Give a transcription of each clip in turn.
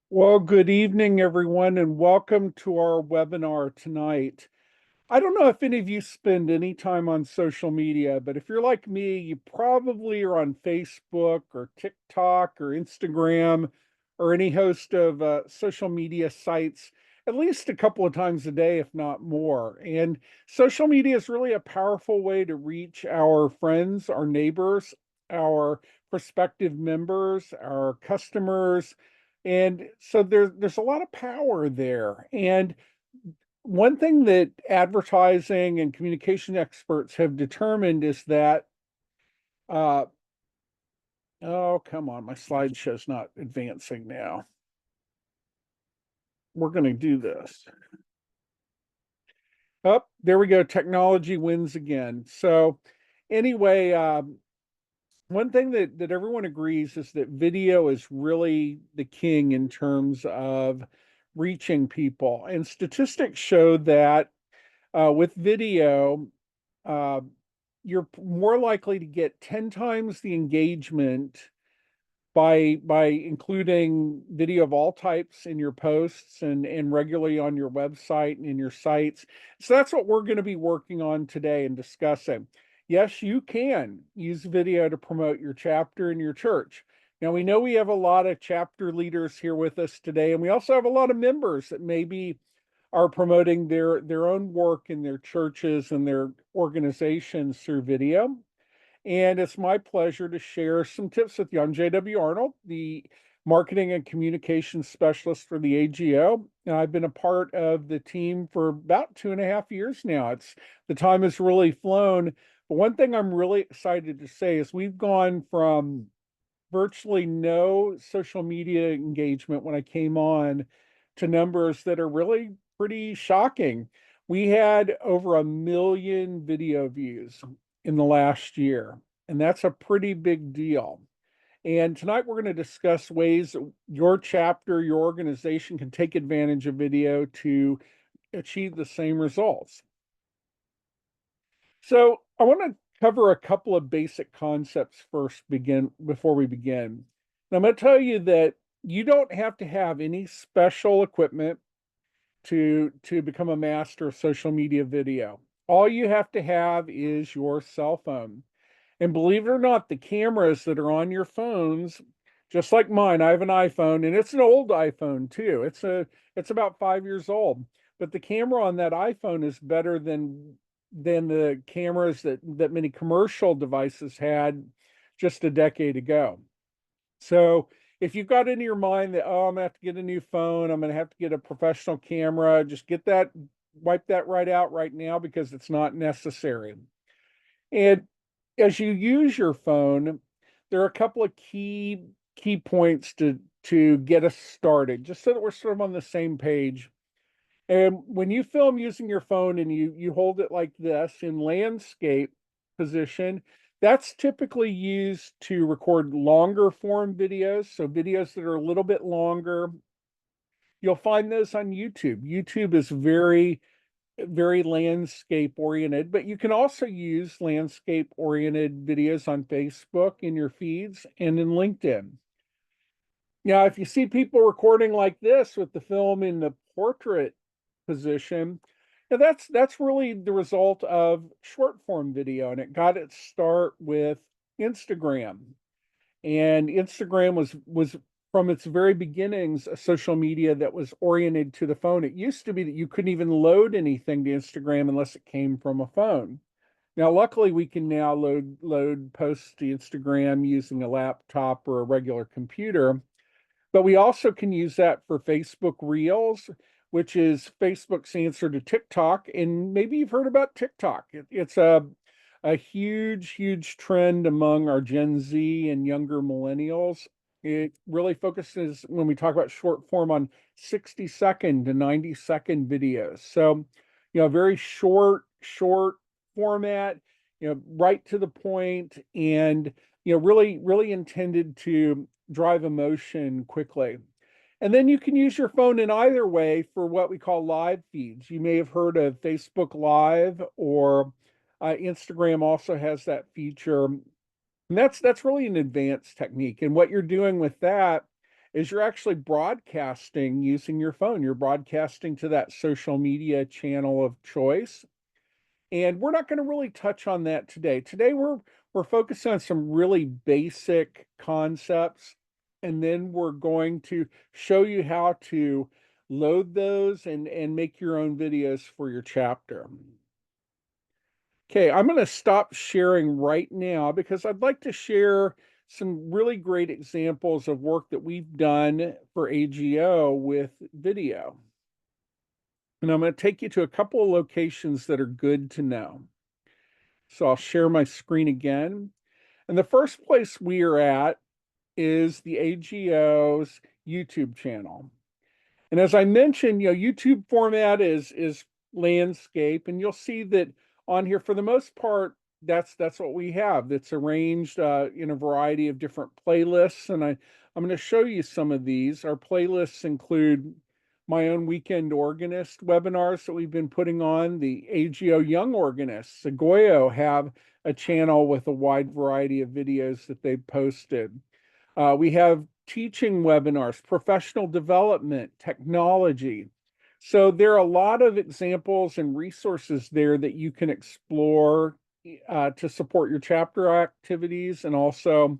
Well, good evening, everyone, and welcome to our webinar tonight. I don't know if any of you spend any time on social media, but if you're like me, you probably are on Facebook or TikTok or Instagram or any host of social media sites at least a couple of times a day, if not more. And social media is really a powerful way to reach our friends, our neighbors, our prospective members, our customers. And so there's a lot of power there. And one thing that advertising and communication experts have determined is that, uh, oh, come on, my slideshow's not advancing now. We're going to do this. Oh, there we go. Technology wins again. So, anyway, one thing that everyone agrees is that video is really the king in terms of reaching people. And statistics show that with video, uh, you're more likely to get 10 times the engagement by including video of all types in your posts and regularly on your website and in your sites. So that's what we're going to be working on today and discussing. Yes, you can use video to promote your chapter in your church. Now, we know we have a lot of chapter leaders here with us today, and we also have a lot of members that maybe are promoting their own work in their churches and their organizations through video. And it's my pleasure to share some tips with you. I'm JW Arnold, the marketing and communications specialist for the AGO. And I've been a part of the team for about 2.5 years now. The time has really flown. But one thing I'm really excited to say is we've gone from virtually no social media engagement when I came on to numbers that are really pretty shocking. We had over 1 million video views in the last year, and that's a pretty big deal. And tonight we're going to discuss ways your chapter, your organization can take advantage of video to achieve the same results. So I want to cover a couple of basic concepts before we begin. And I'm going to tell you that you don't have to have any special equipment to become a master of social media video. All you have to have is your cell phone. And believe it or not, the cameras that are on your phones, just like mine, I have an iPhone and it's an old iPhone too. It's about 5 years old. But the camera on that iPhone is better than the cameras that many commercial devices had just a decade ago. So if you've got in your mind that, oh, I'm gonna have to get a new phone, I'm gonna have to get a professional camera, just wipe that right out right now because it's not necessary. And as you use your phone, there are a couple of key points to get us started, just so that we're sort of on the same page. And when you film using your phone and you hold it like this in landscape position, that's typically used to record longer form videos, so videos that are a little bit longer. You'll find those on YouTube. YouTube is very landscape oriented, but you can also use landscape oriented videos on Facebook in your feeds and in LinkedIn. Now, if you see people recording like this with the film in the portrait position, now that's really the result of short form video, and it got its start with Instagram. And Instagram was from its very beginnings a social media that was oriented to the phone. It used to be that you couldn't even load anything to Instagram unless it came from a phone. Now, luckily, we can now load posts to Instagram using a laptop or a regular computer, but we also can use that for Facebook Reels, which is Facebook's answer to TikTok. And maybe you've heard about TikTok. It's a huge trend among our Gen Z and younger millennials. It really focuses, when we talk about short form, on 60-second to 90-second videos. So, very short format, right to the point, and really intended to drive emotion quickly. And then you can use your phone in either way for what we call live feeds. You may have heard of Facebook Live, or Instagram also has that feature. And that's really an advanced technique. And what you're doing with that is you're actually broadcasting using your phone. You're broadcasting to that social media channel of choice. And we're not going to really touch on that today. Today we're focusing on some really basic concepts, and then we're going to show you how to load those and make your own videos for your chapter. Okay, I'm going to stop sharing right now because I'd like to share some really great examples of work that we've done for AGO with video. And I'm going to take you to a couple of locations that are good to know. So I'll share my screen again. And the first place we are at is the AGO's YouTube channel. And as I mentioned, YouTube format is landscape, and you'll see that on here for the most part, that's what we have. That's arranged in a variety of different playlists, and I'm going to show you some of these. Our playlists include my own weekend organist webinars that we've been putting on. The AGO Young Organists, Segoyo, have a channel with a wide variety of videos that they've posted. We have teaching webinars, professional development, technology. So there are a lot of examples and resources there that you can explore to support your chapter activities and also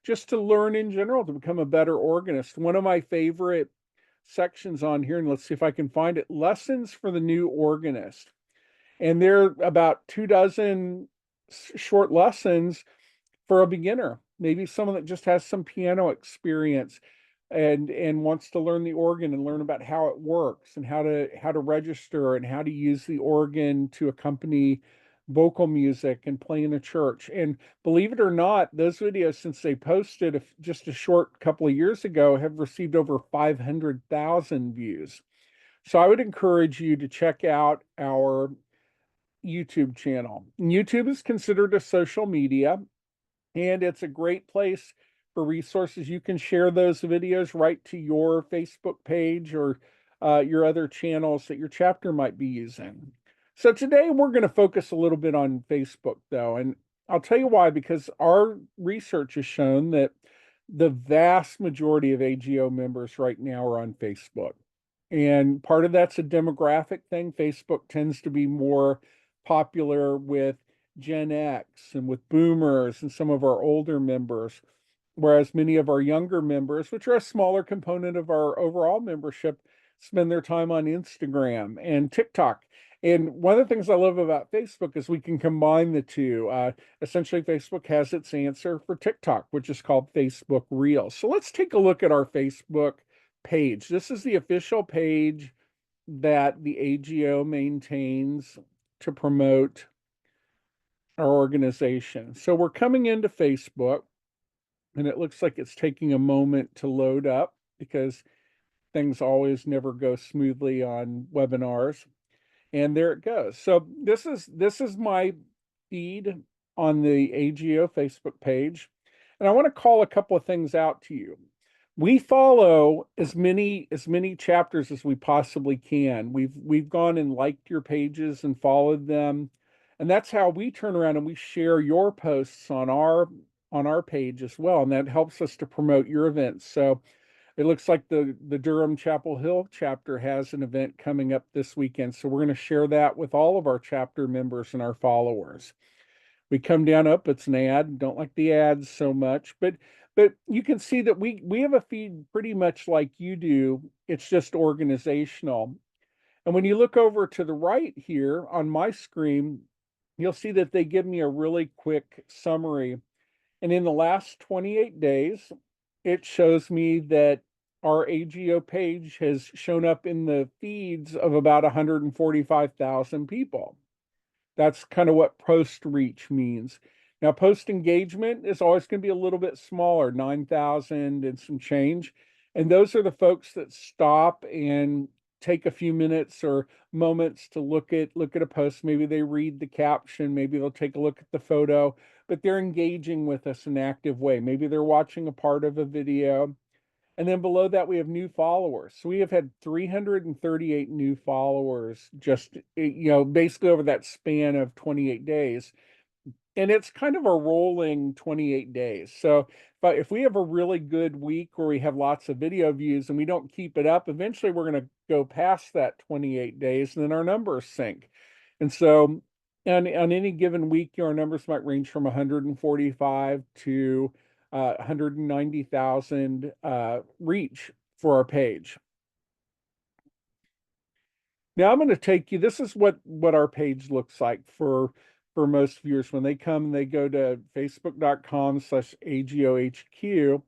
just to learn in general to become a better organist. One of my favorite sections on here, and let's see if I can find it, lessons for the new organist. And there are about 24 short lessons for a beginner, maybe someone that just has some piano experience and wants to learn the organ and learn about how it works and how to register and how to use the organ to accompany vocal music and play in a church. And believe it or not, those videos, since they posted just a short couple of years ago, have received over 500,000 views. So I would encourage you to check out our YouTube channel. YouTube is considered a social media, and it's a great place for resources. You can share those videos right to your Facebook page or your other channels that your chapter might be using. So today we're going to focus a little bit on Facebook, though, and I'll tell you why, because our research has shown that the vast majority of AGO members right now are on Facebook. And part of that's a demographic thing. Facebook tends to be more popular with Gen X and with boomers and some of our older members, whereas many of our younger members, which are a smaller component of our overall membership, spend their time on Instagram and TikTok. And one of the things I love about Facebook is we can combine the two. Essentially, Facebook has its answer for TikTok, which is called Facebook Reels. So let's take a look at our Facebook page. This is the official page that the AGO maintains to promote our organization. So we're coming into Facebook, and it looks like it's taking a moment to load up because things always never go smoothly on webinars. And there it goes. So this is my feed on the AGO Facebook page. And I want to call a couple of things out to you. We follow as many chapters as we possibly can. We've gone and liked your pages and followed them. And that's how we turn around and we share your posts on our page as well. And that helps us to promote your events. So it looks like the Durham Chapel Hill chapter has an event coming up this weekend. So we're going to share that with all of our chapter members and our followers. We come down up, it's an ad. Don't like the ads so much, but you can see that we have a feed pretty much like you do. It's just organizational. And when you look over to the right here on my screen, you'll see that they give me a really quick summary. And in the last 28 days, it shows me that our AGO page has shown up in the feeds of about 145,000 people. That's kind of what post reach means. Now, post engagement is always going to be a little bit smaller, 9,000 and some change. And those are the folks that stop and take a few minutes or moments to look at a post. Maybe they read the caption, maybe they'll take a look at the photo, but they're engaging with us in an active way. Maybe they're watching a part of a video. And then below that, we have new followers. So we have had 338 new followers just, basically over that span of 28 days. and it's kind of a rolling 28 days. So but if we have a really good week where we have lots of video views and we don't keep it up, eventually we're going to go past that 28 days and then our numbers sink. And so on any given week, our numbers might range from 145 to 190,000 reach for our page. Now I'm going to take you, this is what our page looks like for most viewers when they come and they go to facebook.com/AGOHQ.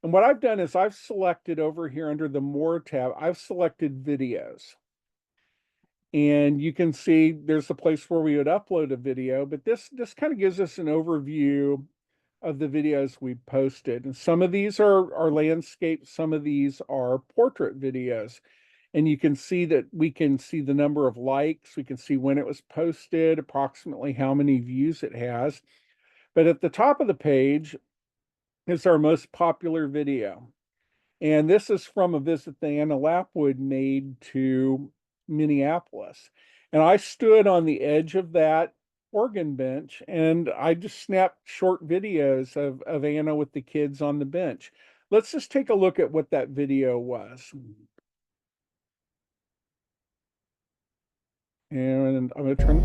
And what I've done is I've selected over here under the More tab, I've selected videos. And you can see there's a place where we would upload a video, but this kind of gives us an overview of the videos we posted. And some of these are landscape, some of these are portrait videos. And you can see that we can see the number of likes, we can see when it was posted, approximately how many views it has. But at the top of the page is our most popular video. And this is from a visit that Anna Lapwood made to Minneapolis. And I stood on the edge of that organ bench and I just snapped short videos of Anna with the kids on the bench. Let's just take a look at what that video was. And I'm going to turn.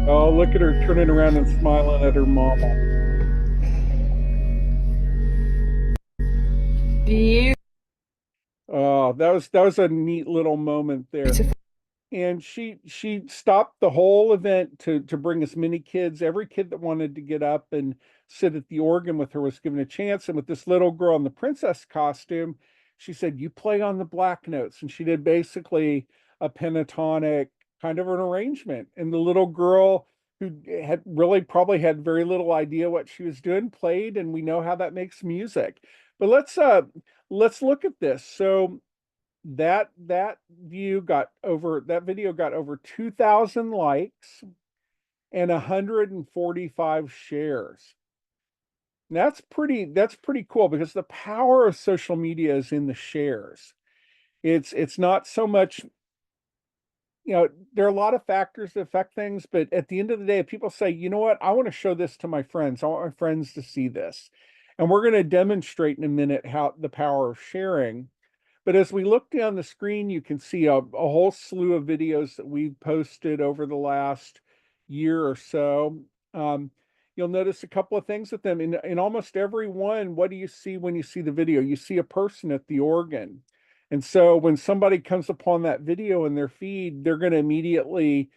Oh, look at her turning around and smiling at her mama. Oh, that was a neat little moment there. And she stopped the whole event to bring as many kids. Every kid that wanted to get up and sit at the organ with her was given a chance. And with this little girl in the princess costume, she said, "You play on the black notes." And she did basically a pentatonic kind of an arrangement. And the little girl, who had really probably had very little idea what she was doing, played, and we know how that makes music. But let's look at this. So that video got over 2,000 likes and 145 shares. And that's pretty cool because the power of social media is in the shares. It's not so much, there are a lot of factors that affect things, but at the end of the day, if people say, "You know what, I want to show this to my friends. I want my friends to see this." And we're going to demonstrate in a minute how the power of sharing. But as we look down the screen, you can see a whole slew of videos that we've posted over the last year or so. You'll notice a couple of things with them. In almost every one, what do you see when you see the video? You see a person at the organ. And so when somebody comes upon that video in their feed, they're going to immediately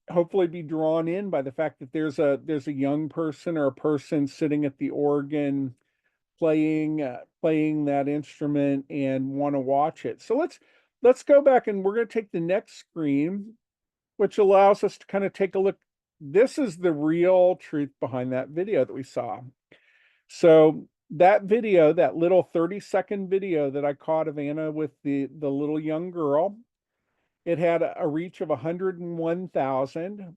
hopefully be drawn in by the fact that there's a young person or a person sitting at the organ playing that instrument and want to watch it. So let's go back and we're going to take the next screen, which allows us to kind of take a look. This is the real truth behind that video that we saw. So that video, that little 30-second video that I caught of Anna with the little young girl, it had a reach of 101,000.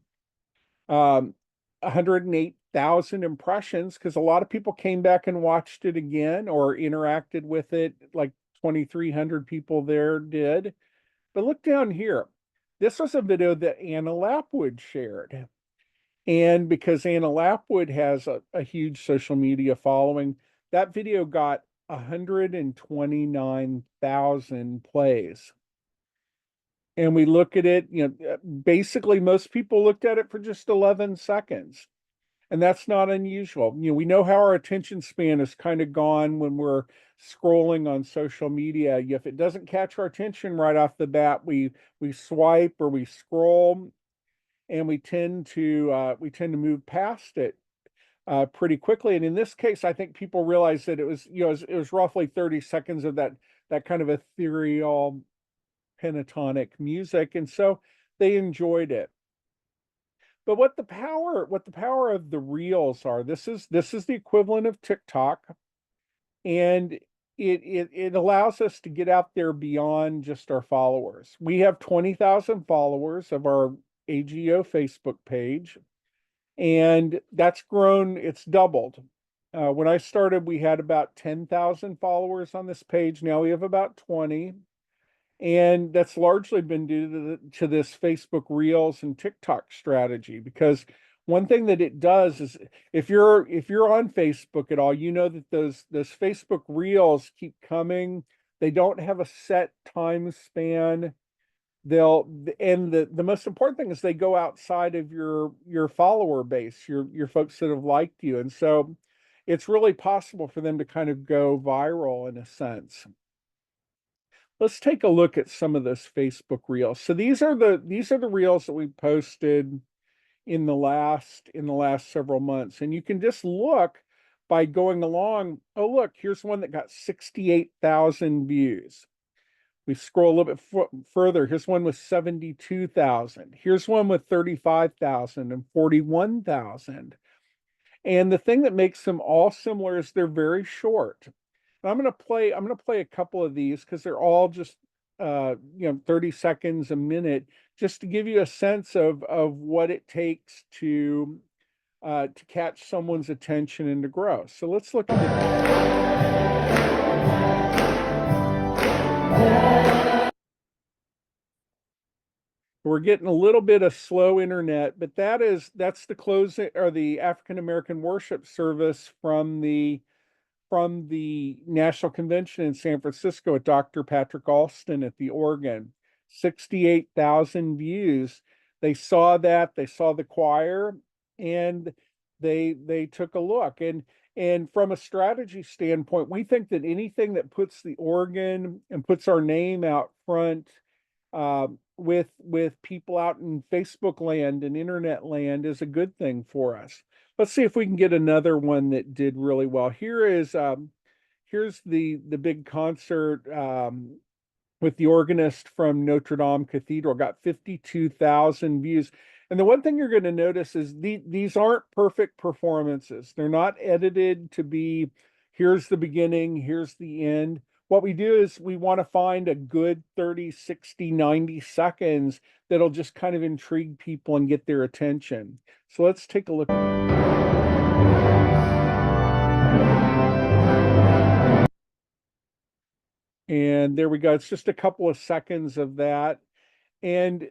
108,000 impressions because a lot of people came back and watched it again or interacted with it, like 2,300 people there did. But look down here. This was a video that Anna Lapwood shared. And because Anna Lapwood has a huge social media following, that video got 129,000 plays. And we look at it, basically most people looked at it for just 11 seconds. And that's not unusual. We know how our attention span is kind of gone when we're scrolling on social media. If it doesn't catch our attention right off the bat, we swipe or we scroll, and we tend to move past it pretty quickly. And in this case, I think people realized that it was roughly 30 seconds of that kind of ethereal pentatonic music, and so they enjoyed it. But what the power of the reels are, this is the equivalent of TikTok, and it allows us to get out there beyond just our followers. We have 20,000 followers of our AGO Facebook page, And that's grown, it's doubled. When I started, we had about 10,000 followers on this page. Now we have about 20. And that's largely been due to this Facebook Reels and TikTok strategy, because one thing that it does is if you're on Facebook at all, you know that those Facebook Reels keep coming. They don't have a set time span. They'll and the most important thing is they go outside of your follower base, your folks that have liked you. And so it's really possible for them to kind of go viral in a sense. Let's take a look at some of those Facebook reels. So these are the reels that we posted in the last several months. And you can just look by going along. Oh, look, here's one that got 68,000 views. We scroll a little bit further. Here's one with 72,000. Here's one with 35,000 and 41,000. And the thing that makes them all similar is they're very short. I'm gonna play a couple of these because they're all just 30 seconds a minute, just to give you a sense of what it takes to catch someone's attention and to grow. So let's look at we're getting a little bit of slow internet, but that's the closing or the African American worship service from the National Convention in San Francisco at Dr. Patrick Alston at the organ. 68,000 views. They saw that, they saw the choir, and they took a look. And from a strategy standpoint, we think that anything that puts the organ and puts our name out front with people out in Facebook land and internet land is a good thing for us. Let's see if we can get another one that did really well. Here's the big concert with the organist from Notre Dame Cathedral, got 52,000 views. And the one thing you're going to notice is these aren't perfect performances. They're not edited to be, here's the beginning, here's the end. What we do is we want to find a good 30, 60, 90 seconds that'll just kind of intrigue people and get their attention. So let's take a look. And there we go. It's just a couple of seconds of that. And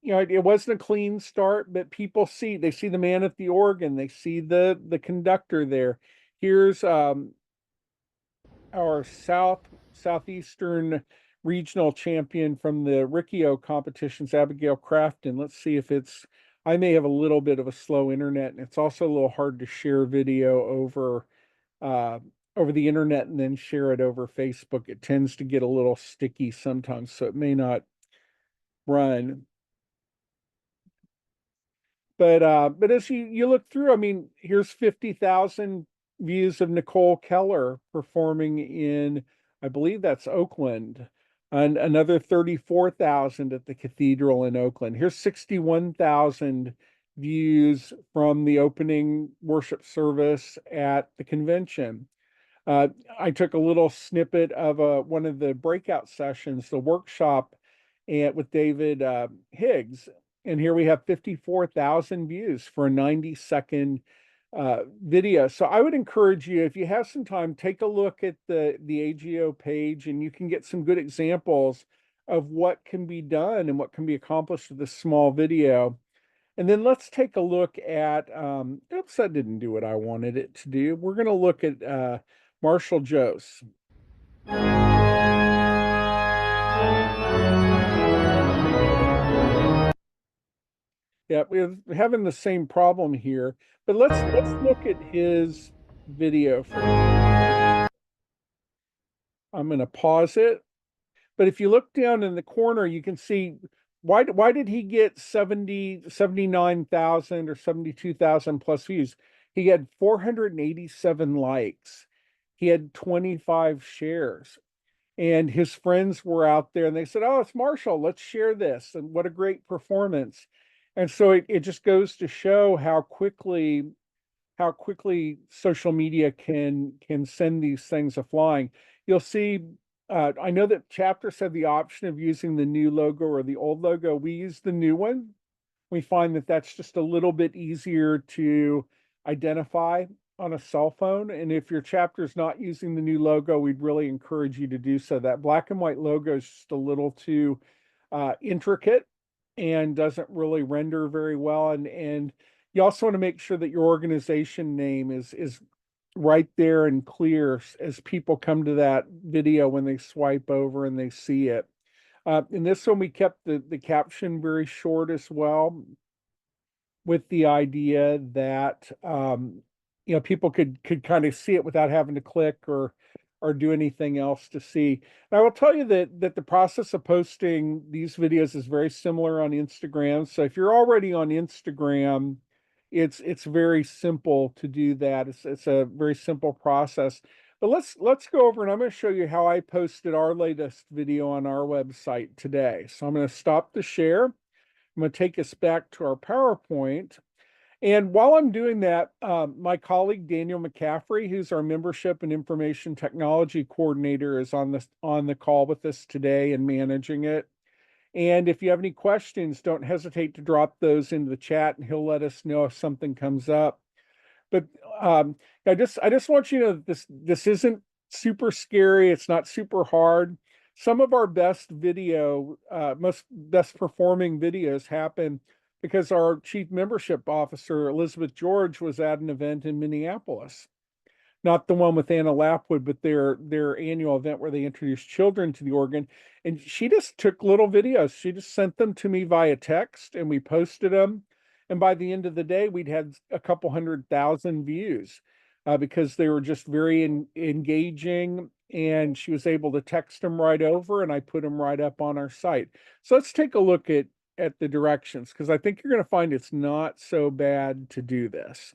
it wasn't a clean start, but they see the man at the organ, they see the conductor there. Here's our southeastern regional champion from the Riccio competitions, Abigail Crafton. Let's see if I may have a little bit of a slow internet, and it's also a little hard to share video over the internet and then share it over Facebook. It tends to get a little sticky sometimes, so it may not run. But as you look through, I mean, here's 50,000 views of Nicole Keller performing in, I believe that's Oakland, and another 34,000 at the cathedral in Oakland. Here's 61,000 views from the opening worship service at the convention. I took a little snippet of one of the breakout sessions, the workshop with David Higgs. And here we have 54,000 views for a 90-second video. So I would encourage you, if you have some time, take a look at the AGO page, and you can get some good examples of what can be done and what can be accomplished with a small video. And then let's take a look at, oops, that didn't do what I wanted it to do. We're going to look at Marshall Jose. Yeah, we're having the same problem here, but let's look at his video first. I'm going to pause it. But if you look down in the corner, you can see why did he get 79,000 or 72,000 plus views? He had 487 likes. He had 25 shares. And his friends were out there and they said, "Oh, it's Marshall, let's share this." And what a great performance. And so it just goes to show how quickly social media can send these things a flying. You'll see, I know that chapters have the option of using the new logo or the old logo. We use the new one. We find that that's just a little bit easier to identify on a cell phone. And if your chapter is not using the new logo, we'd really encourage you to do so. That black and white logo is just a little too intricate and doesn't really render very well. And you also want to make sure that your organization name is right there and clear as people come to that video when they swipe over and they see it. In this one, we kept the caption very short as well, with the idea that people could kind of see it without having to click or do anything else to see. And I will tell you that the process of posting these videos is very similar on Instagram. So if you're already on Instagram, it's very simple to do that. It's a very simple process. But let's go over and I'm going to show you how I posted our latest video on our website today. So I'm going to stop the share. I'm going to take us back to our PowerPoint. And while I'm doing that, my colleague Daniel McCaffrey, who's our membership and information technology coordinator, is on the call with us today and managing it. And if you have any questions, don't hesitate to drop those into the chat, and he'll let us know if something comes up. But I just want you to know that this isn't super scary. It's not super hard. Some of our best most best performing videos happen because our chief membership officer, Elizabeth George, was at an event in Minneapolis. Not the one with Anna Lapwood, but their annual event where they introduced children to the organ. And she just took little videos. She just sent them to me via text and we posted them. And by the end of the day, we'd had a couple 100,000 views because they were just very engaging. And she was able to text them right over, and I put them right up on our site. So let's take a look at the directions, because I think you're going to find it's not so bad to do this.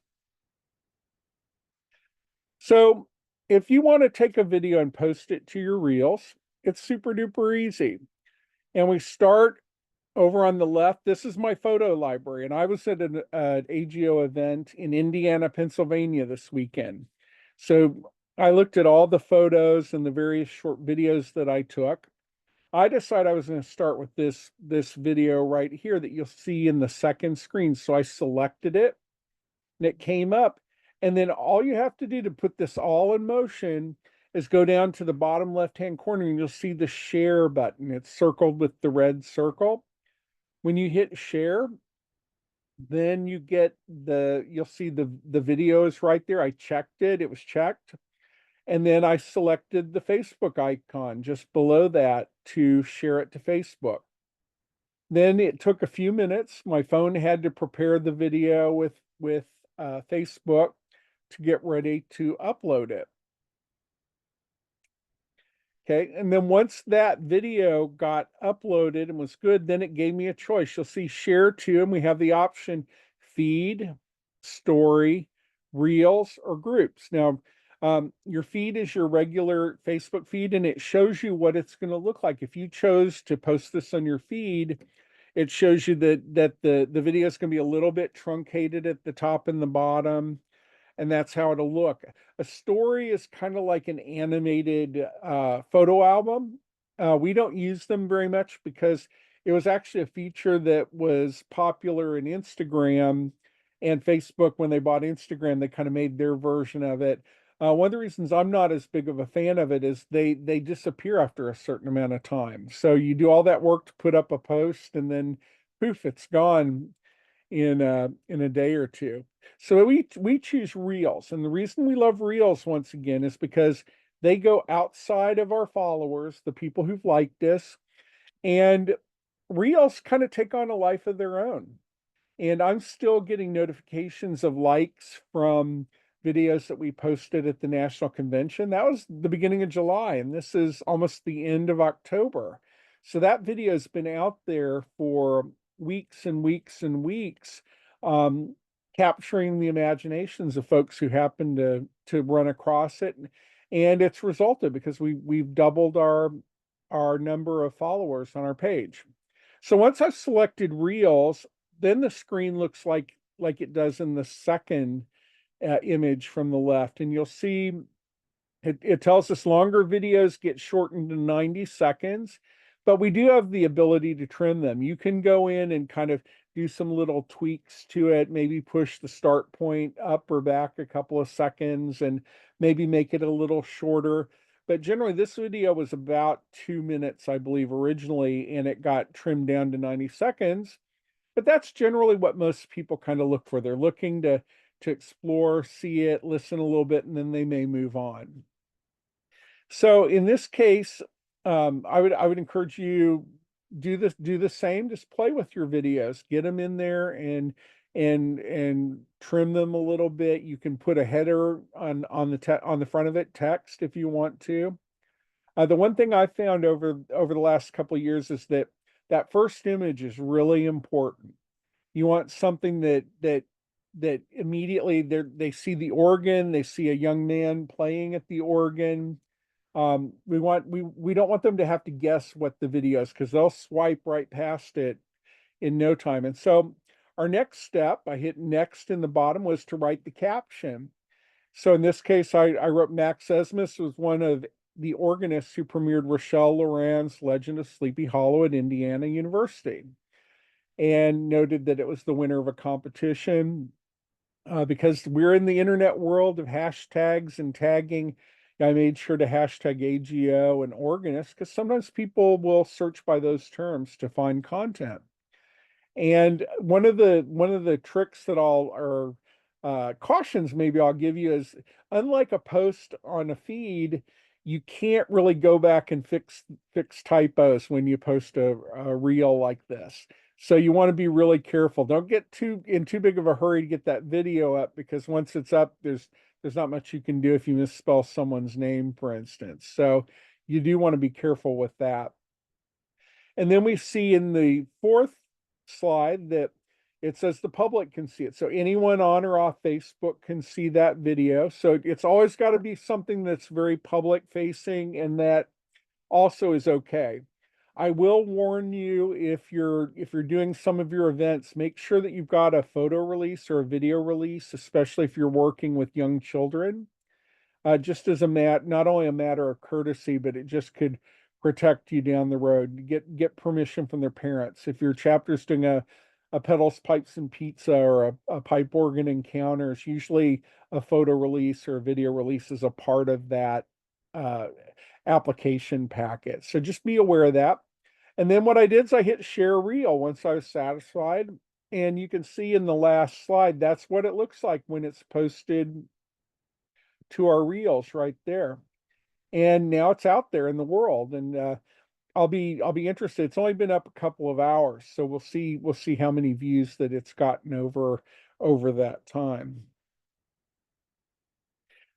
So if you want to take a video and post it to your Reels, it's super duper easy. And we start over on the left. This is my photo library, and I was at an AGO event in Indiana, Pennsylvania this weekend. So I looked at all the photos and the various short videos that I took. I decided I was going to start with this video right here that you'll see in the second screen. So I selected it and it came up. And then all you have to do to put this all in motion is go down to the bottom left-hand corner and you'll see the share button. It's circled with the red circle. When you hit share, then you'll see the video is right there. I checked it, it was checked. And then I selected the Facebook icon just below that to share it to Facebook. Then it took a few minutes. My phone had to prepare the video with Facebook to get ready to upload it. Okay, and then once that video got uploaded and was good, then it gave me a choice. You'll see share to, and we have the option feed, story, reels, or groups. Now, your feed is your regular Facebook feed, and it shows you what it's going to look like. If you chose to post this on your feed, it shows you that the video is going to be a little bit truncated at the top and the bottom, and that's how it'll look. A story is kind of like an animated photo album. We don't use them very much because it was actually a feature that was popular in Instagram and Facebook. When they bought Instagram, they kind of made their version of it. One of the reasons I'm not as big of a fan of it is they disappear after a certain amount of time. So you do all that work to put up a post and then poof, it's gone in a day or two. So we choose Reels. And the reason we love Reels, once again, is because they go outside of our followers, the people who've liked us, and Reels kind of take on a life of their own. And I'm still getting notifications of likes from videos that we posted at the national convention. That was the beginning of July, and this is almost the end of October. So that video has been out there for weeks and weeks and weeks, capturing the imaginations of folks who happen to run across it. And it's resulted because we've doubled our number of followers on our page. So once I've selected Reels, then the screen looks like it does in the second image from the left. And you'll see it tells us longer videos get shortened to 90 seconds, but we do have the ability to trim them. You can go in and kind of do some little tweaks to it, maybe push the start point up or back a couple of seconds and maybe make it a little shorter. But generally, this video was about 2 minutes, I believe, originally, and it got trimmed down to 90 seconds. But that's generally what most people kind of look for. They're looking to explore, see it, listen a little bit, and then they may move on. So in this case, I would encourage you do the same. Just play with your videos, get them in there and trim them a little bit. You can put a header on the front of it, text if you want to. The one thing I found over the last couple of years is that that first image is really important. You want something that immediately they see the organ, they see a young man playing at the organ. We don't want them to have to guess what the video is because they'll swipe right past it in no time. And so our next step, I hit next in the bottom, was to write the caption. So in this case, I wrote Max Esmus was one of the organists who premiered Rochelle Loran's Legend of Sleepy Hollow at Indiana University, and noted that it was the winner of a competition. Because we're in the internet world of hashtags and tagging, I made sure to hashtag AGO and organist because sometimes people will search by those terms to find content. And one of the tricks that cautions maybe I'll give you is, unlike a post on a feed, you can't really go back and fix typos when you post a reel like this. So you want to be really careful. Don't get in too big of a hurry to get that video up, because once it's up, there's not much you can do if you misspell someone's name, for instance. So you do want to be careful with that. And then we see in the fourth slide that it says the public can see it. So anyone on or off Facebook can see that video. So it's always got to be something that's very public facing, and that also is okay. I will warn you, if you're doing some of your events, make sure that you've got a photo release or a video release, especially if you're working with young children. Just as not only a matter of courtesy, but it just could protect you down the road. Get permission from their parents. If your chapter's doing a pedals, pipes, and pizza or a pipe organ encounters, usually a photo release or a video release is a part of that application packet. So just be aware of that. And then what I did is I hit share reel once I was satisfied. And you can see in the last slide, that's what it looks like when it's posted to our reels right there. And now it's out there in the world. And I'll be interested. It's only been up a couple of hours, so we'll see how many views that it's gotten over that time.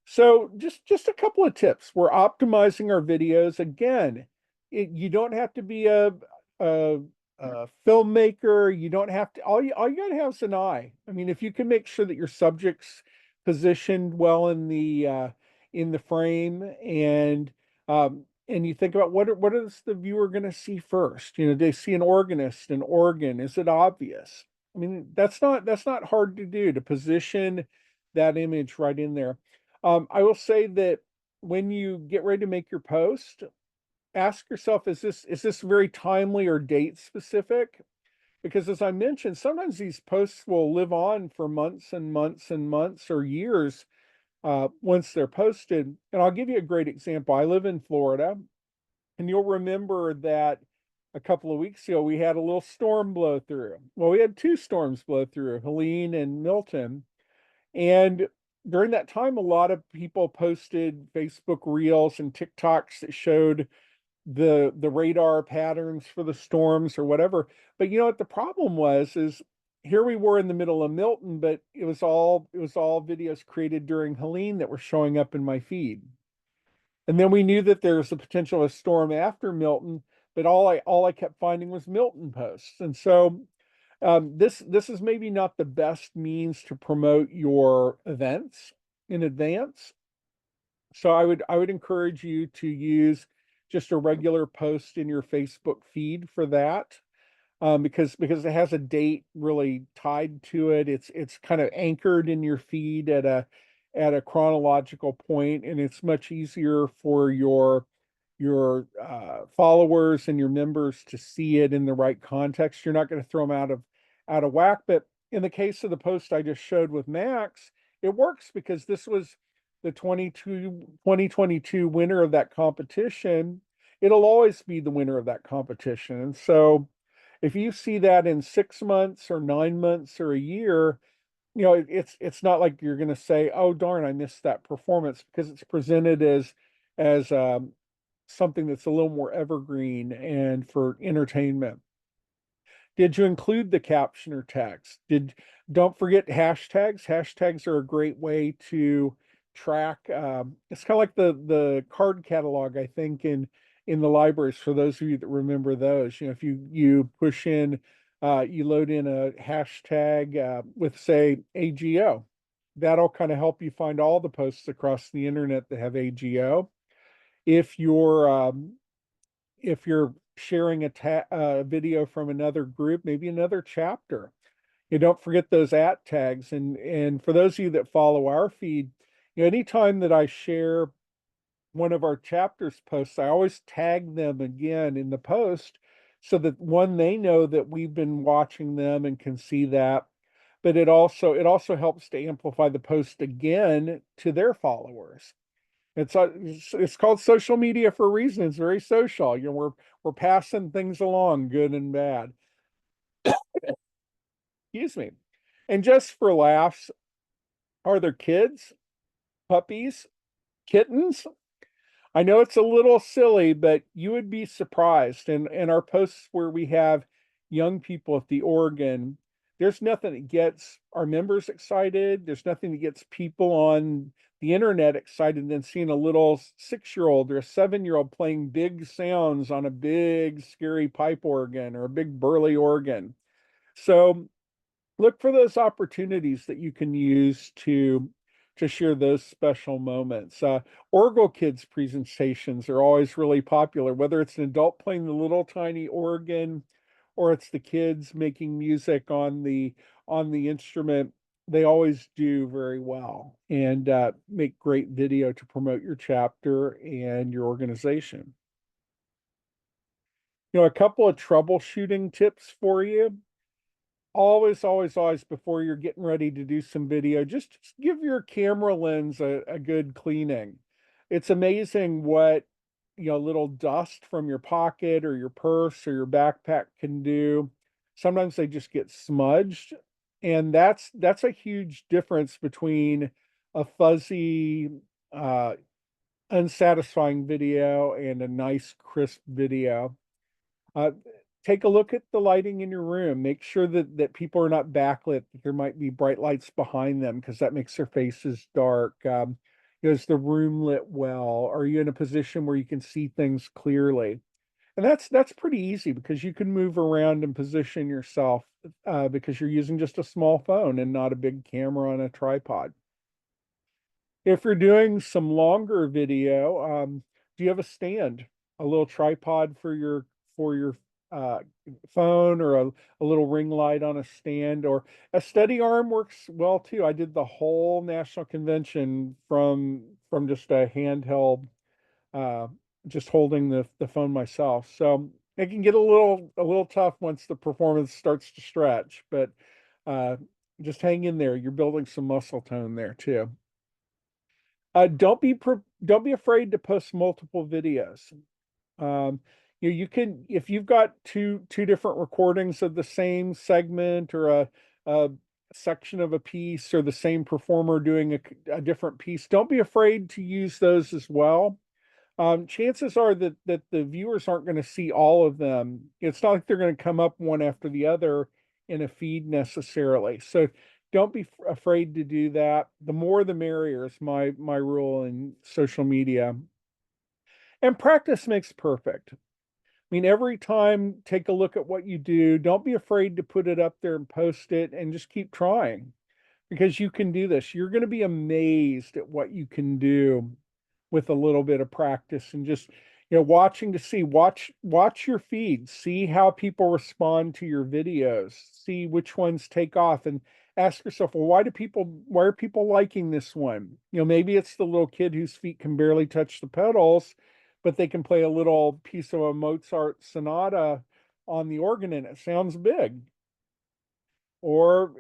So just a couple of tips. We're optimizing our videos. Again, you don't have to be a filmmaker. You don't have to. All you gotta have is an eye. I mean, if you can make sure that your subject's positioned well in the frame, and you think about what is the viewer going to see first? Do they see an organist, an organ? Is it obvious? I mean, that's not hard to do, to position that image right in there. I will say that when you get ready to make your post, ask yourself, is this very timely or date specific? Because as I mentioned, sometimes these posts will live on for months and months and months or years once they're posted. And I'll give you a great example. I live in Florida, and you'll remember that a couple of weeks ago we had a little storm blow through. Well, we had two storms blow through, Helene and Milton. And during that time, a lot of people posted Facebook Reels and TikToks that showed the radar patterns for the storms or whatever. But you know what the problem was is, here we were in the middle of Milton, but it was all videos created during Helene that were showing up in my feed. And then we knew that there was the potential of a storm after Milton, but all I kept finding was Milton posts. And so this is maybe not the best means to promote your events in advance. So I would encourage you to use just a regular post in your Facebook feed for that. Because it has a date really tied to it. It's kind of anchored in your feed at a chronological point, and it's much easier for your followers and your members to see it in the right context. You're not going to throw them out of whack. But in the case of the post I just showed with Max, it works because this was the 2022 winner of that competition. It'll always be the winner of that competition. And so if you see that in 6 months or 9 months or a year, it's not like you're going to say, "Oh darn, I missed that performance," because it's presented as something that's a little more evergreen and for entertainment. Did you include the caption or text? Don't forget hashtags. Hashtags are a great way to track. It's kind of like the card catalog, I think, in the libraries. For those of you that remember those, if you push in, you load in a hashtag with say AGO. That'll kind of help you find all the posts across the internet that have AGO. If you're sharing a video from another group, maybe another chapter. You don't forget those at tags. And for those of you that follow our feed, anytime that I share one of our chapters posts, I always tag them again in the post so that one, they know that we've been watching them and can see that. But it also helps to amplify the post again to their followers. It's called social media for a reason. It's very social. We're passing things along, good and bad. Excuse me. And just for laughs, are there kids, puppies, kittens? I know it's a little silly, but you would be surprised. And our posts where we have young people at the organ, there's nothing that gets our members excited. There's nothing that gets people on the internet excited than seeing a little 6-year-old or a 7-year-old playing big sounds on a big, scary pipe organ or a big burly organ. So look for those opportunities that you can use to share those special moments. Orgle Kids presentations are always really popular, whether it's an adult playing the little tiny organ or it's the kids making music on the instrument. They always do very well and make great video to promote your chapter and your organization. A couple of troubleshooting tips for you. Always, before you're getting ready to do some video, just give your camera lens a good cleaning. It's amazing what, little dust from your pocket or your purse or your backpack can do. Sometimes they just get smudged, and that's a huge difference between a fuzzy, uh, unsatisfying video and a nice, crisp video. Uh, Take a look at the lighting in your room. Make sure that people are not backlit, that there might be bright lights behind them because that makes their faces dark. Is the room lit well? Are you in a position where you can see things clearly? And that's pretty easy because you can move around and position yourself because you're using just a small phone and not a big camera on a tripod. If you're doing some longer video, do you have a stand, a little tripod for your uh, phone, or a little ring light on a stand, or a steady arm works well too. I did the whole national convention from just a handheld, uh, just holding the phone myself. So it can get a little tough once the performance starts to stretch, but uh, just hang in there. You're building some muscle tone there too. Don't be afraid to post multiple videos. Um, you can, if you've got two different recordings of the same segment or a section of a piece, or the same performer doing a different piece. Don't be afraid to use those as well. Chances are that the viewers aren't going to see all of them. It's not like they're going to come up one after the other in a feed necessarily. So don't be afraid to do that. The more the merrier is my rule in social media. And practice makes perfect. I mean, every time, take a look at what you do. Don't be afraid to put it up there and post it, and just keep trying because you can do this. You're going to be amazed at what you can do with a little bit of practice, and just watching to see, watch your feed, see how people respond to your videos, see which ones take off, and ask yourself, well, why are people liking this one? Maybe it's the little kid whose feet can barely touch the pedals, but they can play a little piece of a Mozart sonata on the organ and it sounds big. or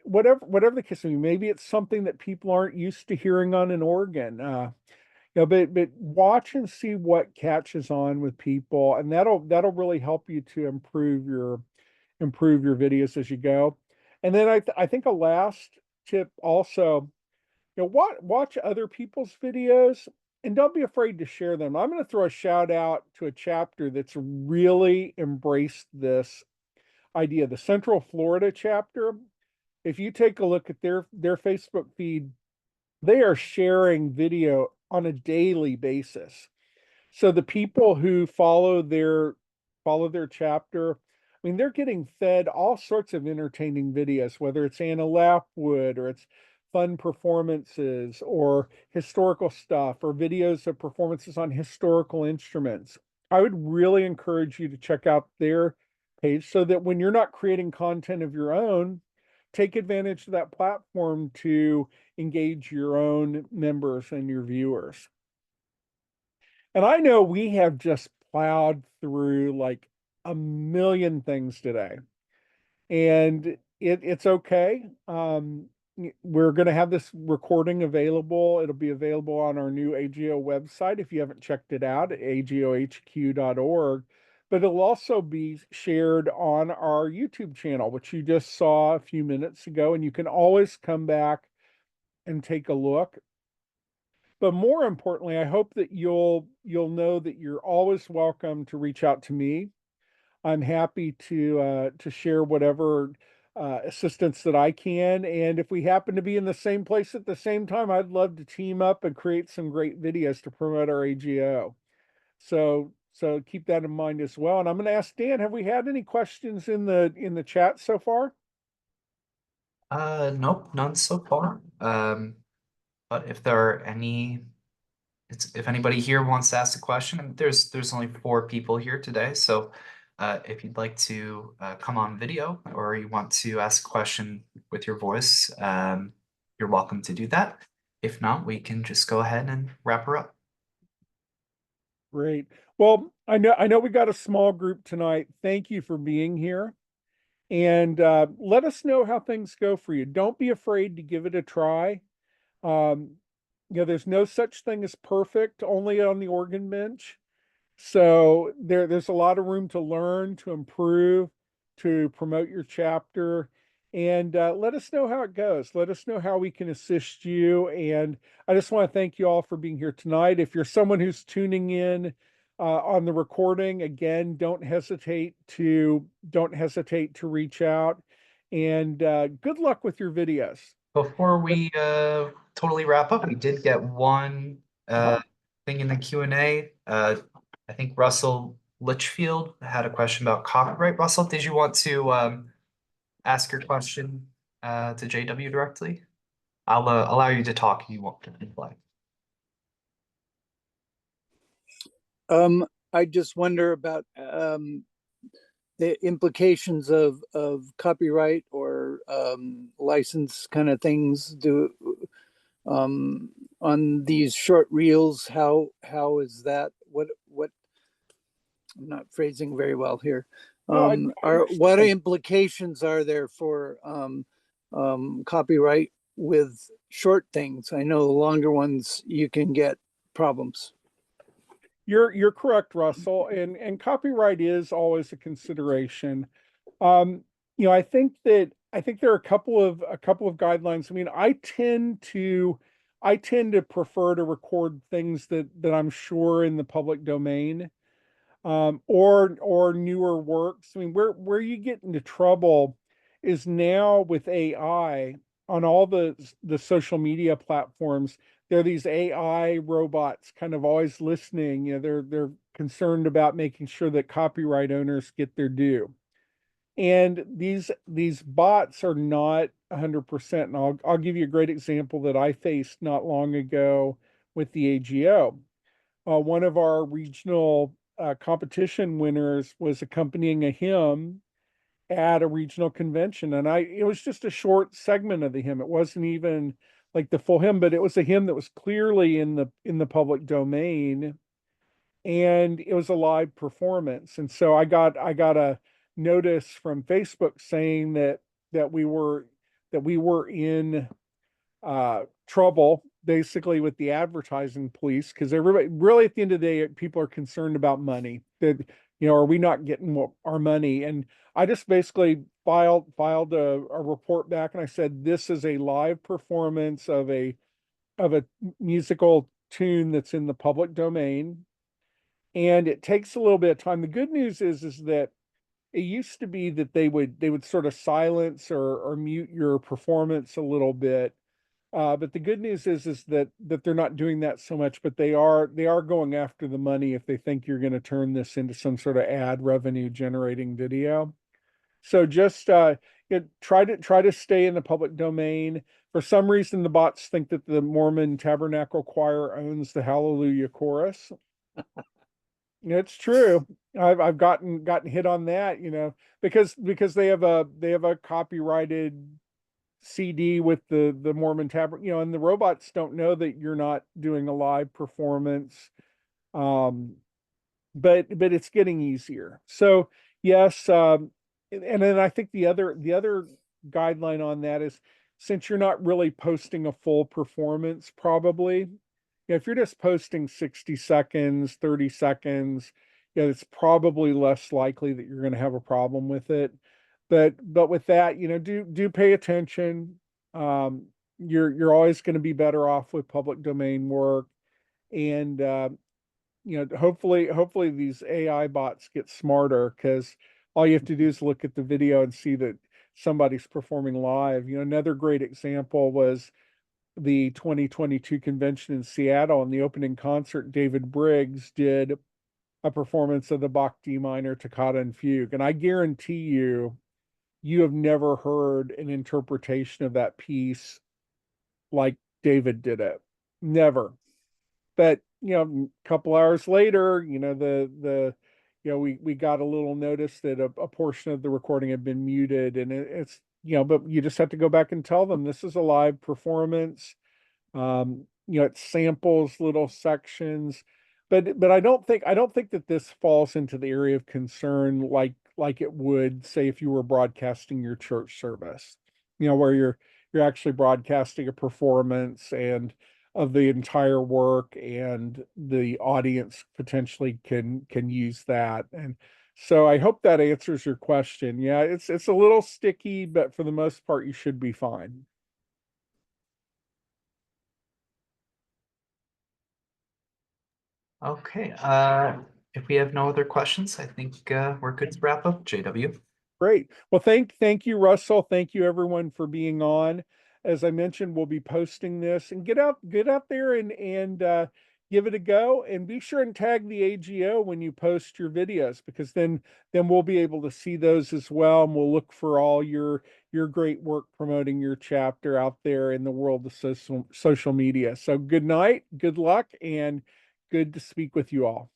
whatever the case may be. Maybe it's something that people aren't used to hearing on in Oregon. But watch and see what catches on with people, and that'll really help you to improve your videos as you go. And then I think a last tip also, watch other people's videos and don't be afraid to share them. I'm going to throw a shout out to a chapter that's really embraced this idea, the Central Florida chapter. If you take a look at their Facebook feed, they are sharing video on a daily basis. So the people who follow their chapter, I mean, they're getting fed all sorts of entertaining videos, whether it's Anna Lapwood or it's fun performances or historical stuff or videos of performances on historical instruments. I would really encourage you to check out their page so that when you're not creating content of your own, take advantage of that platform to engage your own members and your viewers. And I know we have just plowed through like a million things today, and it's okay. We're going to have this recording available. It'll be available on our new AGO website if you haven't checked it out at agohq.org. But it'll also be shared on our YouTube channel, which you just saw a few minutes ago, and you can always come back and take a look. But more importantly, I hope that you'll know that you're always welcome to reach out to me. I'm happy to share whatever assistance that I can. And if we happen to be in the same place at the same time, I'd love to team up and create some great videos to promote our AGO. So keep that in mind as well. And I'm going to ask Dan, have we had any questions in the chat so far? Nope, none so far. But if there are any, if anybody here wants to ask a question, and there's only 4 people here today, so if you'd like to come on video or you want to ask a question with your voice, you're welcome to do that. If not, we can just go ahead and wrap her up. Great. Well, I know we got a small group tonight. Thank you for being here. And let us know how things go for you. Don't be afraid to give it a try. Um, there's no such thing as perfect, only on the organ bench. So there's a lot of room to learn, to improve, to promote your chapter, and let us know how it goes. Let us know how we can assist you. And I just want to thank you all for being here tonight. If you're someone who's tuning in on the recording, again, don't hesitate to reach out. And good luck with your videos. Before we totally wrap up, we did get one thing in the Q&A. I think Russell Litchfield had a question about copyright. Russell, did you want to ask your question to JW directly? I'll allow you to talk if you want to reply. I just wonder about the implications of copyright or license kind of things on these short reels. How is that? What I'm not phrasing very well here. No, What implications are there for copyright with short things? I know the longer ones you can get problems. You're correct, Russell, and copyright is always a consideration. I think there are a couple of guidelines. I mean, I tend to prefer to record things that I'm sure in the public domain, or newer works. I mean, where you get into trouble is now with AI on all the social media platforms. There are these AI robots kind of always listening. They're concerned about making sure that copyright owners get their due. And these bots are not 100%. And I'll give you a great example that I faced not long ago with the AGO. One of our regional competition winners was accompanying a hymn at a regional convention, and it was just a short segment of the hymn. It wasn't even like the full hymn, but it was a hymn that was clearly in the public domain, and it was a live performance. And so I got a notice from Facebook saying that we were in trouble basically with the advertising police, because everybody really at the end of the day people are concerned about money, that are we not getting our money. And I just basically filed a report back, and I said this is a live performance of a musical tune that's in the public domain, and it takes a little bit of time. The good news is that it used to be that they would sort of silence or mute your performance a little bit. But the good news is that they're not doing that so much, but they are going after the money if they think you're going to turn this into some sort of ad revenue generating video. So just try to stay in the public domain. For some reason, the bots think that the Mormon Tabernacle Choir owns the Hallelujah Chorus. It's true. I've gotten hit on that, because they have a copyrighted CD with the Mormon Tabernacle, and the robots don't know that you're not doing a live performance. But it's getting easier. So yes, and then I think the other guideline on that is, since you're not really posting a full performance, probably, if you're just posting 60 seconds, 30 seconds, it's probably less likely that you're going to have a problem with it. But with that, do pay attention. You're always going to be better off with public domain work. And hopefully these AI bots get smarter, because all you have to do is look at the video and see that somebody's performing live. Another great example was the 2022 convention in Seattle. In the opening concert, David Briggs did a performance of the Bach D minor toccata and fugue, and I guarantee you have never heard an interpretation of that piece like David did it. Never. But a couple hours later, we got a little notice that a portion of the recording had been muted, and it's but you just have to go back and tell them this is a live performance. It samples little sections, but I don't think that this falls into the area of concern like it would, say, if you were broadcasting your church service, where you're actually broadcasting a performance and of the entire work, and the audience potentially can use that. And so I hope that answers your question. Yeah, it's a little sticky, but for the most part you should be fine. Okay, if we have no other questions, I think we're good to wrap up, JW. Great. Well, thank you, Russell. Thank you, everyone, for being on. As I mentioned, we'll be posting this, and get out there and give it a go, and be sure and tag the AGO when you post your videos, because then we'll be able to see those as well, and we'll look for all your great work promoting your chapter out there in the world of social media. So good night, good luck, and good to speak with you all.